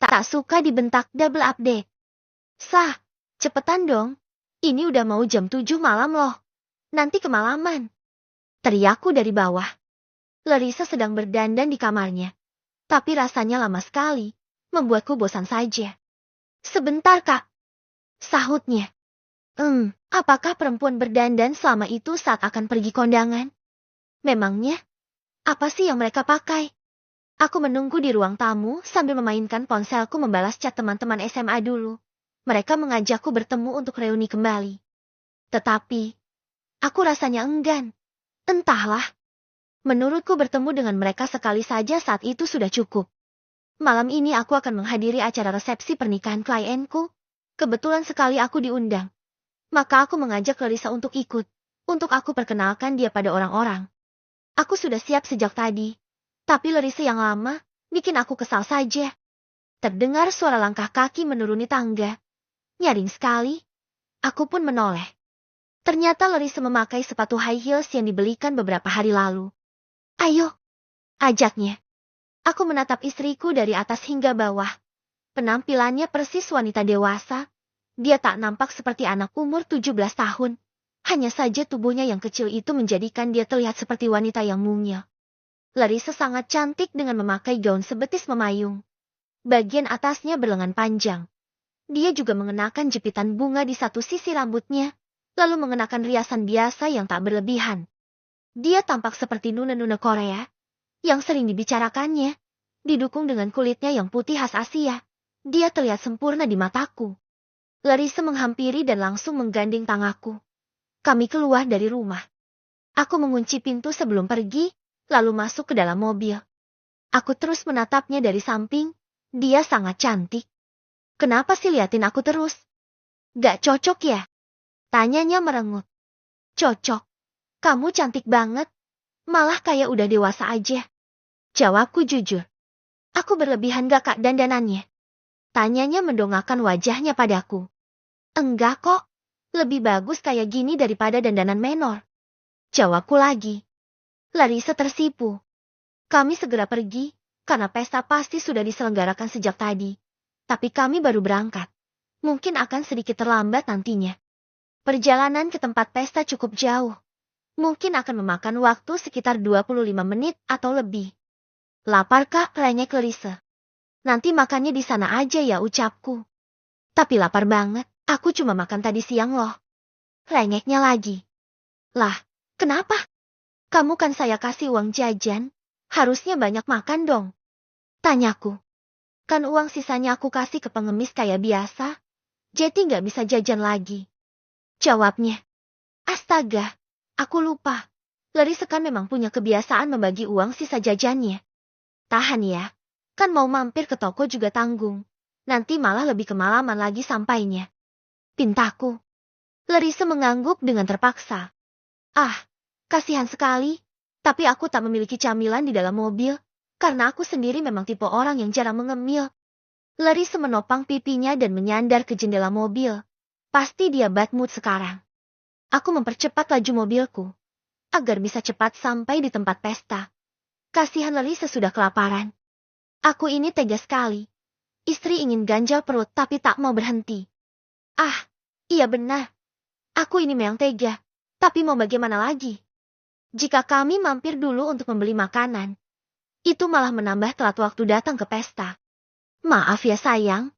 Tak suka dibentak double update. Sah, cepetan dong. Ini udah mau jam 7 malam loh. Nanti kemalaman. Teriakku dari bawah. Larissa sedang berdandan di kamarnya. Tapi rasanya lama sekali. Membuatku bosan saja. Sebentar kak. Sahutnya. Apakah perempuan berdandan selama itu saat akan pergi kondangan? Memangnya, apa sih yang mereka pakai? Aku menunggu di ruang tamu sambil memainkan ponselku membalas chat teman-teman SMA dulu. Mereka mengajakku bertemu untuk reuni kembali. Tetapi, aku rasanya enggan. Entahlah. Menurutku bertemu dengan mereka sekali saja saat itu sudah cukup. Malam ini aku akan menghadiri acara resepsi pernikahan klienku. Kebetulan sekali aku diundang. Maka aku mengajak Larissa untuk ikut. Untuk aku perkenalkan dia pada orang-orang. Aku sudah siap sejak tadi. Tapi Larissa yang lama, bikin aku kesal saja. Terdengar suara langkah kaki menuruni tangga. Nyaring sekali. Aku pun menoleh. Ternyata Larissa memakai sepatu high heels yang dibelikan beberapa hari lalu. Ayo, ajaknya. Aku menatap istriku dari atas hingga bawah. Penampilannya persis wanita dewasa. Dia tak nampak seperti anak umur 17 tahun. Hanya saja tubuhnya yang kecil itu menjadikan dia terlihat seperti wanita yang mungil. Larissa sangat cantik dengan memakai gaun sebetis memayung. Bagian atasnya berlengan panjang. Dia juga mengenakan jepitan bunga di satu sisi rambutnya, lalu mengenakan riasan biasa yang tak berlebihan. Dia tampak seperti nuna-nuna Korea, yang sering dibicarakannya, didukung dengan kulitnya yang putih khas Asia. Dia terlihat sempurna di mataku. Larissa menghampiri dan langsung menggandeng tanganku. Kami keluar dari rumah. Aku mengunci pintu sebelum pergi, lalu masuk ke dalam mobil. Aku terus menatapnya dari samping. Dia sangat cantik. Kenapa sih liatin aku terus? Gak cocok ya? Tanyanya merengut. Cocok. Kamu cantik banget. Malah kayak udah dewasa aja. Jawabku jujur. Aku berlebihan gak kak dandanannya? Tanyanya mendongakkan wajahnya padaku. Enggak kok. Lebih bagus kayak gini daripada dandanan menor. Jawabku lagi. Larissa tersipu. Kami segera pergi, karena pesta pasti sudah diselenggarakan sejak tadi. Tapi kami baru berangkat. Mungkin akan sedikit terlambat nantinya. Perjalanan ke tempat pesta cukup jauh. Mungkin akan memakan waktu sekitar 25 menit atau lebih. Lapar kak, lenyek Larissa. Nanti makannya di sana aja ya ucapku. Tapi lapar banget, aku cuma makan tadi siang loh. Lenyeknya lagi. Lah, kenapa? Kamu kan saya kasih uang jajan, harusnya banyak makan dong. Tanyaku. Kan uang sisanya aku kasih ke pengemis kayak biasa, jadi nggak bisa jajan lagi. Jawabnya. Astaga, aku lupa. Larissa kan memang punya kebiasaan membagi uang sisa jajannya. Tahan ya, kan mau mampir ke toko juga tanggung. Nanti malah lebih kemalaman lagi sampainya. Pintaku. Larissa mengangguk dengan terpaksa. Ah, kasihan sekali, tapi aku tak memiliki camilan di dalam mobil, karena aku sendiri memang tipe orang yang jarang mengemil. Larissa menopang pipinya dan menyandar ke jendela mobil. Pasti dia bad mood sekarang. Aku mempercepat laju mobilku, agar bisa cepat sampai di tempat pesta. Kasihan Larissa sudah kelaparan. Aku ini tega sekali. Istri ingin ganjal perut tapi tak mau berhenti. Ah, iya benar. Aku ini memang tega, tapi mau bagaimana lagi? Jika kami mampir dulu untuk membeli makanan, itu malah menambah telat waktu datang ke pesta. Maaf ya sayang.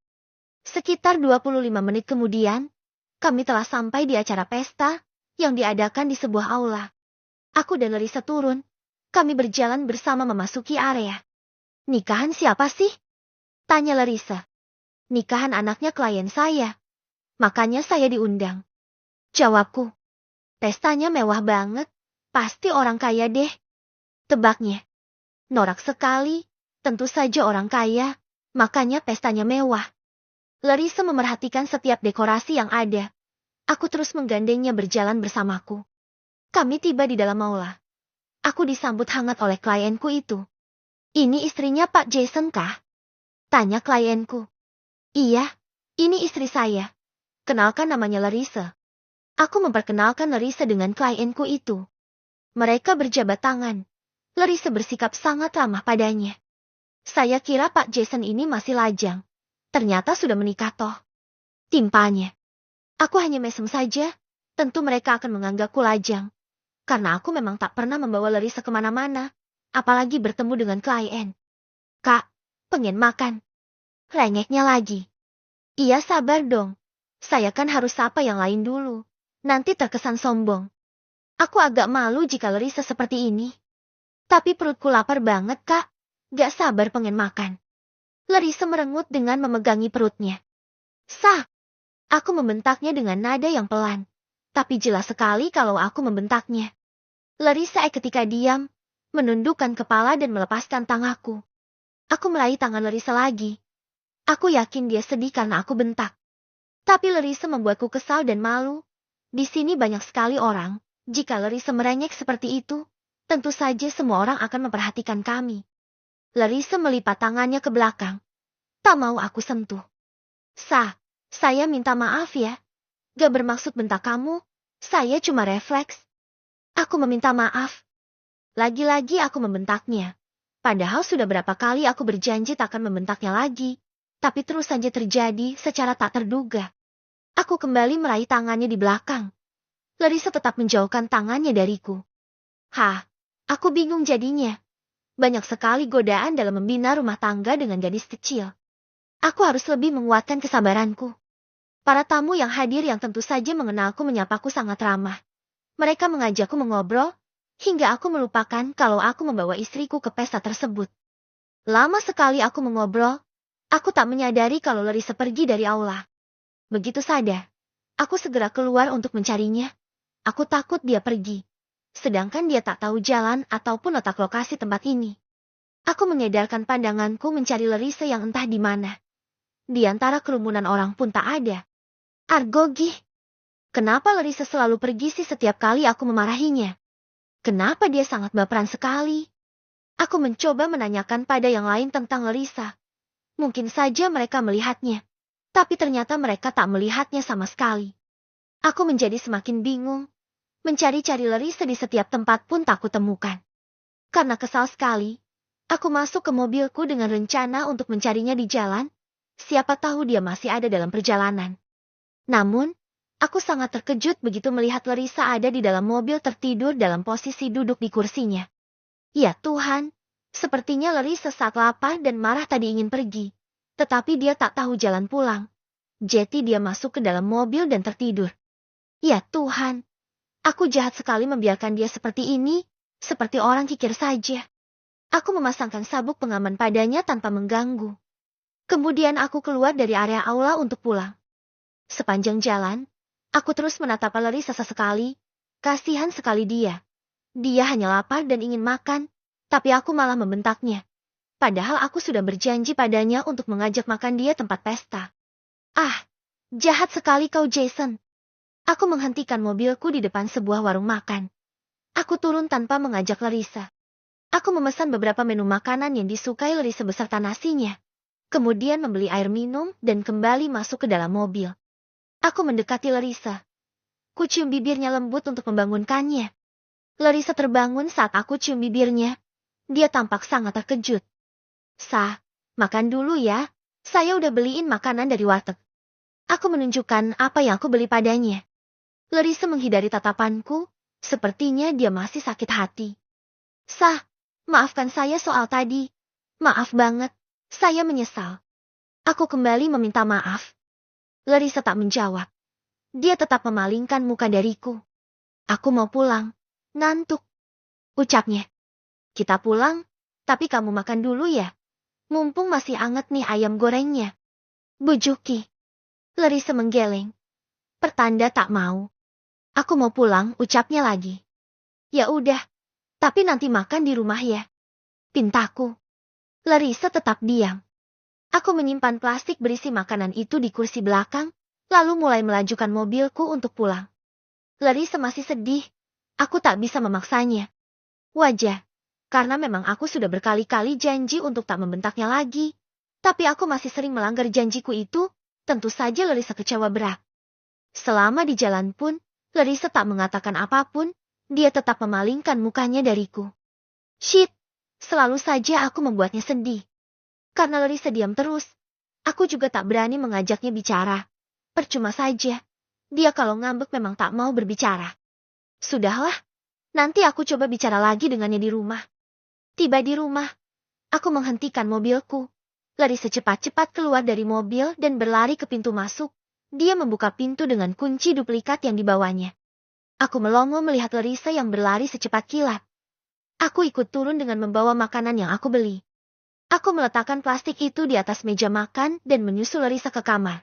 Sekitar 25 menit kemudian, kami telah sampai di acara pesta yang diadakan di sebuah aula. Aku dan Larissa turun. Kami berjalan bersama memasuki area. Nikahan siapa sih? Tanya Larissa. Nikahan anaknya klien saya. Makanya saya diundang. Jawabku. Pestanya mewah banget. Pasti orang kaya deh. Tebaknya. Norak sekali. Tentu saja orang kaya. Makanya pestanya mewah. Larissa memerhatikan setiap dekorasi yang ada. Aku terus menggandengnya berjalan bersamaku. Kami tiba di dalam aula. Aku disambut hangat oleh klienku itu. Ini istrinya Pak Jason kah? Tanya klienku. Iya, ini istri saya. Kenalkan namanya Larissa. Aku memperkenalkan Larissa dengan klienku itu. Mereka berjabat tangan. Larissa bersikap sangat ramah padanya. Saya kira Pak Jason ini masih lajang. Ternyata sudah menikah toh. Timpanya. Aku hanya mesem saja. Tentu mereka akan menganggapku lajang. Karena aku memang tak pernah membawa Larissa kemana-mana. Apalagi bertemu dengan klien. Kak, pengen makan. Rengeknya lagi. Iya sabar dong. Saya kan harus sapa yang lain dulu. Nanti terkesan sombong. Aku agak malu jika Larissa seperti ini. Tapi perutku lapar banget kak. Gak sabar pengen makan. Larissa merengut dengan memegangi perutnya. Sah. Aku membentaknya dengan nada yang pelan. Tapi jelas sekali kalau aku membentaknya. Larissa ketika diam, menundukkan kepala dan melepaskan tanganku. Aku meraih tangan Larissa lagi. Aku yakin dia sedih karena aku bentak. Tapi Larissa membuatku kesal dan malu. Di sini banyak sekali orang. Jika Larissa merengek seperti itu, tentu saja semua orang akan memperhatikan kami. Larissa melipat tangannya ke belakang. Tak mau aku sentuh. Saya minta maaf ya. Gak bermaksud bentak kamu. Saya cuma refleks. Aku meminta maaf. Lagi-lagi aku membentaknya. Padahal sudah berapa kali aku berjanji tak akan membentaknya lagi. Tapi terus saja terjadi secara tak terduga. Aku kembali meraih tangannya di belakang. Larissa tetap menjauhkan tangannya dariku. Aku bingung jadinya. Banyak sekali godaan dalam membina rumah tangga dengan gadis kecil. Aku harus lebih menguatkan kesabaranku. Para tamu yang hadir yang tentu saja mengenalku menyapaku sangat ramah. Mereka mengajakku mengobrol, hingga aku melupakan kalau aku membawa istriku ke pesta tersebut. Lama sekali aku mengobrol, aku tak menyadari kalau Larissa pergi dari aula. Begitu sadar, aku segera keluar untuk mencarinya. Aku takut dia pergi. Sedangkan dia tak tahu jalan ataupun letak lokasi tempat ini. Aku mengedarkan pandanganku mencari Larissa yang entah di mana. Di antara kerumunan orang pun tak ada. Argogi. Kenapa Larissa selalu pergi sih setiap kali aku memarahinya? Kenapa dia sangat baperan sekali? Aku mencoba menanyakan pada yang lain tentang Larissa. Mungkin saja mereka melihatnya. Tapi ternyata mereka tak melihatnya sama sekali. Aku menjadi semakin bingung. Mencari-cari Larissa di setiap tempat pun tak kutemukan. Karena kesal sekali, aku masuk ke mobilku dengan rencana untuk mencarinya di jalan. Siapa tahu dia masih ada dalam perjalanan. Namun, aku sangat terkejut begitu melihat Larissa ada di dalam mobil tertidur dalam posisi duduk di kursinya. Ya Tuhan, sepertinya Larissa saat lapar dan marah tadi ingin pergi. Tetapi dia tak tahu jalan pulang. Jadi dia masuk ke dalam mobil dan tertidur. Ya Tuhan, aku jahat sekali membiarkan dia seperti ini, seperti orang kikir saja. Aku memasangkan sabuk pengaman padanya tanpa mengganggu. Kemudian aku keluar dari area aula untuk pulang. Sepanjang jalan, aku terus menatap Larissa sesekali. Kasihan sekali dia. Dia hanya lapar dan ingin makan, tapi aku malah membentaknya. Padahal aku sudah berjanji padanya untuk mengajak makan dia tempat pesta. Jahat sekali kau Jason. Aku menghentikan mobilku di depan sebuah warung makan. Aku turun tanpa mengajak Larissa. Aku memesan beberapa menu makanan yang disukai Larissa beserta nasinya. Kemudian membeli air minum dan kembali masuk ke dalam mobil. Aku mendekati Larissa. Kucium bibirnya lembut untuk membangunkannya. Larissa terbangun saat aku cium bibirnya. Dia tampak sangat terkejut. Makan dulu ya. Saya udah beliin makanan dari warteg. Aku menunjukkan apa yang aku beli padanya. Larissa menghindari tatapanku. Sepertinya dia masih sakit hati. Maafkan saya soal tadi. Maaf banget. Saya menyesal. Aku kembali meminta maaf. Larissa tak menjawab. Dia tetap memalingkan muka dariku. Aku mau pulang. Ngantuk. Ucapnya. Kita pulang, tapi kamu makan dulu ya. Mumpung masih anget nih ayam gorengnya. Bujuki. Larissa menggeleng. Pertanda tak mau. Aku mau pulang, ucapnya lagi. Ya udah, tapi nanti makan di rumah ya. Pintaku. Larissa tetap diam. Aku menyimpan plastik berisi makanan itu di kursi belakang, lalu mulai melajukan mobilku untuk pulang. Larissa masih sedih. Aku tak bisa memaksanya. Wajar, karena memang aku sudah berkali-kali janji untuk tak membentaknya lagi. Tapi aku masih sering melanggar janjiku itu, tentu saja Larissa kecewa berat. Selama di jalan pun, Larissa tak mengatakan apapun, dia tetap memalingkan mukanya dariku. Shit, selalu saja aku membuatnya sedih. Karena Larissa diam terus, Aku juga tak berani mengajaknya bicara. Percuma saja. Dia kalau ngambek memang tak mau berbicara. Sudahlah, nanti aku coba bicara lagi dengannya di rumah. Tiba di rumah, aku menghentikan mobilku. Lari secepat-cepat keluar dari mobil dan berlari ke pintu masuk. Dia membuka pintu dengan kunci duplikat yang dibawanya. Aku melongo melihat Larissa yang berlari secepat kilat. Aku ikut turun dengan membawa makanan yang aku beli. Aku meletakkan plastik itu di atas meja makan dan menyusul Larissa ke kamar.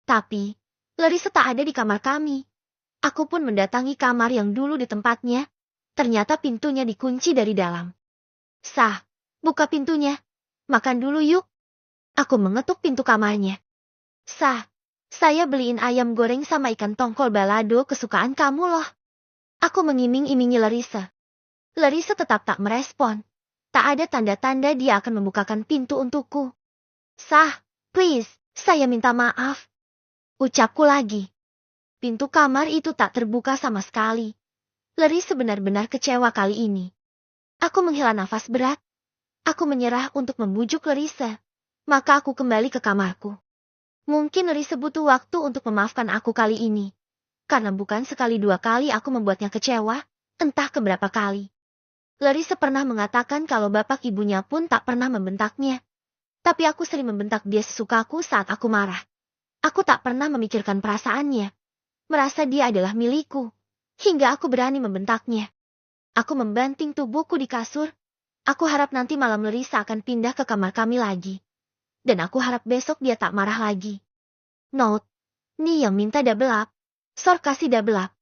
Tapi, Larissa tak ada di kamar kami. Aku pun mendatangi kamar yang dulu di tempatnya. Ternyata pintunya dikunci dari dalam. Sah, buka pintunya. Makan dulu yuk. Aku mengetuk pintu kamarnya. Sah, saya beliin ayam goreng sama ikan tongkol balado kesukaan kamu loh. Aku mengiming-imingi Larissa. Larissa tetap tak merespon. Tak ada tanda-tanda dia akan membukakan pintu untukku. Sah, please, saya minta maaf. Ucapku lagi. Pintu kamar itu tak terbuka sama sekali. Larissa benar-benar kecewa kali ini. Aku menghela nafas berat. Aku menyerah untuk membujuk Larissa. Maka aku kembali ke kamarku. Mungkin Larissa butuh waktu untuk memaafkan aku kali ini. Karena bukan sekali dua kali aku membuatnya kecewa, entah keberapa kali. Larissa pernah mengatakan kalau bapak ibunya pun tak pernah membentaknya. Tapi aku sering membentak dia sesukaku saat aku marah. Aku tak pernah memikirkan perasaannya. Merasa dia adalah milikku. Hingga aku berani membentaknya. Aku membanting tubuhku di kasur. Aku harap nanti malam Larissa akan pindah ke kamar kami lagi. Dan aku harap besok dia tak marah lagi. Note, nih yang minta double up. Sor kasih double up.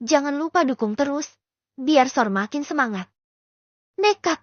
Jangan lupa dukung terus. Biar Sor makin semangat. Nekat.